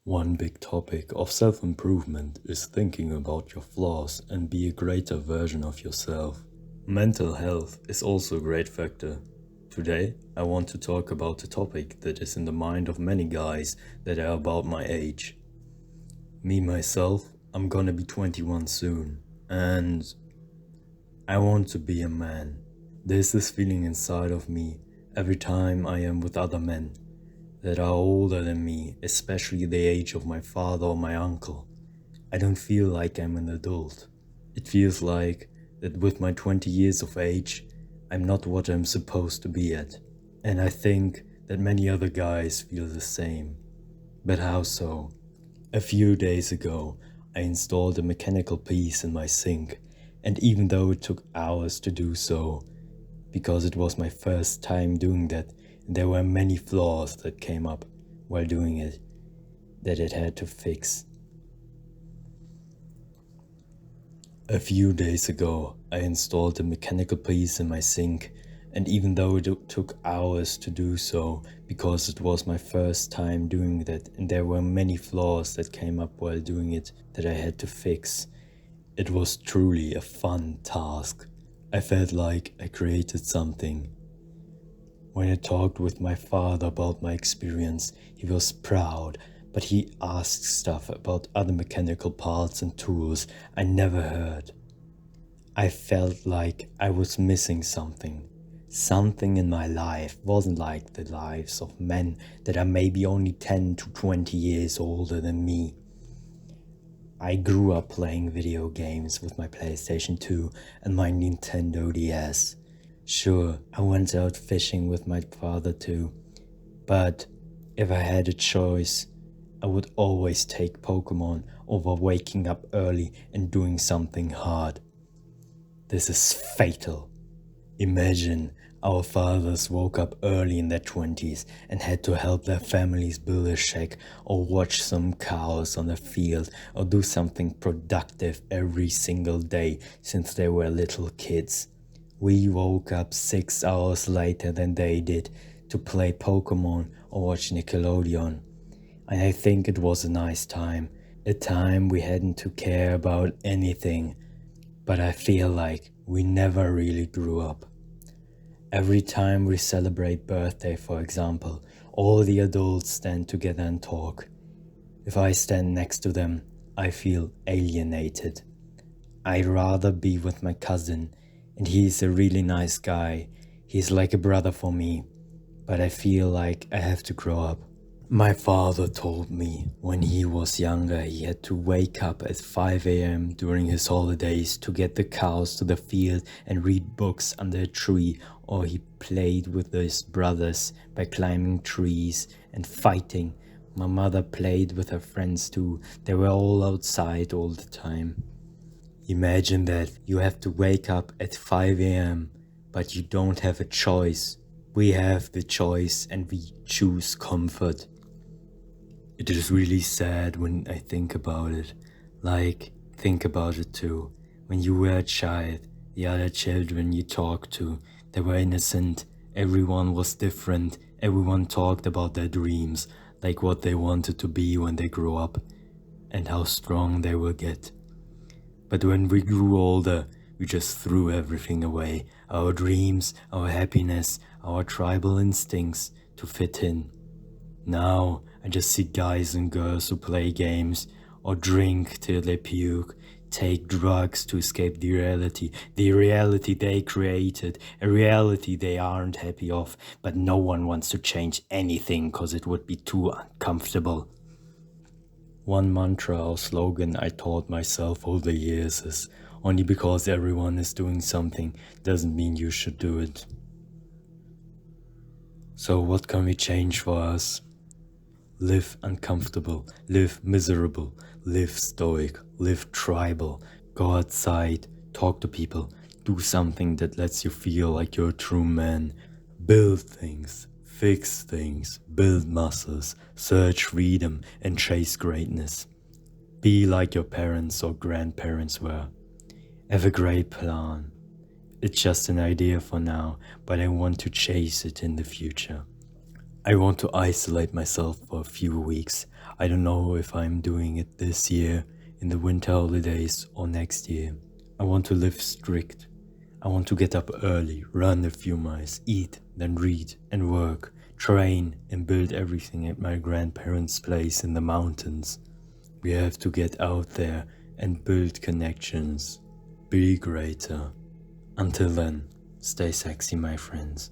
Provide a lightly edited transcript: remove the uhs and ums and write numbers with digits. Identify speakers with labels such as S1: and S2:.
S1: One big topic of self-improvement is thinking about your flaws and be a greater version of yourself. Mental health is also a great factor. Today, I want to talk about a topic that is in the mind of many guys that are about my age. Me, myself, I'm gonna be 21 soon, and I want to be a man. There's this feeling inside of me every time I am with other men that are older than me, especially the age of my father or my uncle. I don't feel like I'm an adult. It feels like that with my 20 years of age, I'm not what I'm supposed to be yet. And I think that many other guys feel the same. But how so? A few days ago, I installed a mechanical piece in my sink, and even though it took hours to do so, because it was my first time doing that, and there were many flaws that came up while doing it that it had to fix. A few days ago, I installed a mechanical piece in my sink, and even though it took hours to do so, because it was my first time doing that, and there were many flaws that came up while doing it that I had to fix, it was truly a fun task. I felt like I created something. When I talked with my father about my experience, he was proud, but he asked stuff about other mechanical parts and tools I never heard. I felt like I was missing something. Something in my life wasn't like the lives of men that are maybe only 10 to 20 years older than me. I grew up playing video games with my PlayStation 2 and my Nintendo DS. Sure, I went out fishing with my father too, but if I had a choice, I would always take Pokemon over waking up early and doing something hard. This is fatal. Imagine our fathers woke up early in their 20s and had to help their families build a shack or watch some cows on the field or do something productive every single day since they were little kids. We woke up 6 hours later than they did to play Pokemon or watch Nickelodeon. And I think it was a nice time, a time we hadn't to care about anything. But I feel like we never really grew up. Every time we celebrate birthday, for example, all the adults stand together and talk. If I stand next to them, I feel alienated. I'd rather be with my cousin, and he's a really nice guy. He's like a brother for me, but I feel like I have to grow up. My father told me when he was younger he had to wake up at 5 a.m. during his holidays to get the cows to the field and read books under a tree, or he played with his brothers by climbing trees and fighting. My mother played with her friends too. They were all outside all the time. Imagine that you have to wake up at 5 a.m., but you don't have a choice. We have the choice and we choose comfort. It is really sad when I think about it. Like, think about it too. When you were a child, the other children you talked to, they were innocent, everyone was different, everyone talked about their dreams, like what they wanted to be when they grew up, and how strong they will get. But when we grew older, we just threw everything away, our dreams, our happiness, our tribal instincts to fit in. Now, I just see guys and girls who play games, or drink till they puke, take drugs to escape the reality they created, a reality they aren't happy of, but no one wants to change anything cause it would be too uncomfortable. One mantra or slogan I taught myself over the years is, only because everyone is doing something doesn't mean you should do it. So what can we change for us? Live uncomfortable, live miserable, live stoic, live tribal, go outside, talk to people, do something that lets you feel like you're a true man, build things, fix things, build muscles, search freedom and chase greatness. Be like your parents or grandparents were. Have a great plan. It's just an idea for now, but I want to chase it in the future. I want to isolate myself for a few weeks. I don't know if I'm doing it this year, in the winter holidays, or next year. I want to live strict. I want to get up early, run a few miles, eat, then read and work, train and build everything at my grandparents' place in the mountains. We have to get out there and build connections. Be greater. Until then, stay sexy, my friends.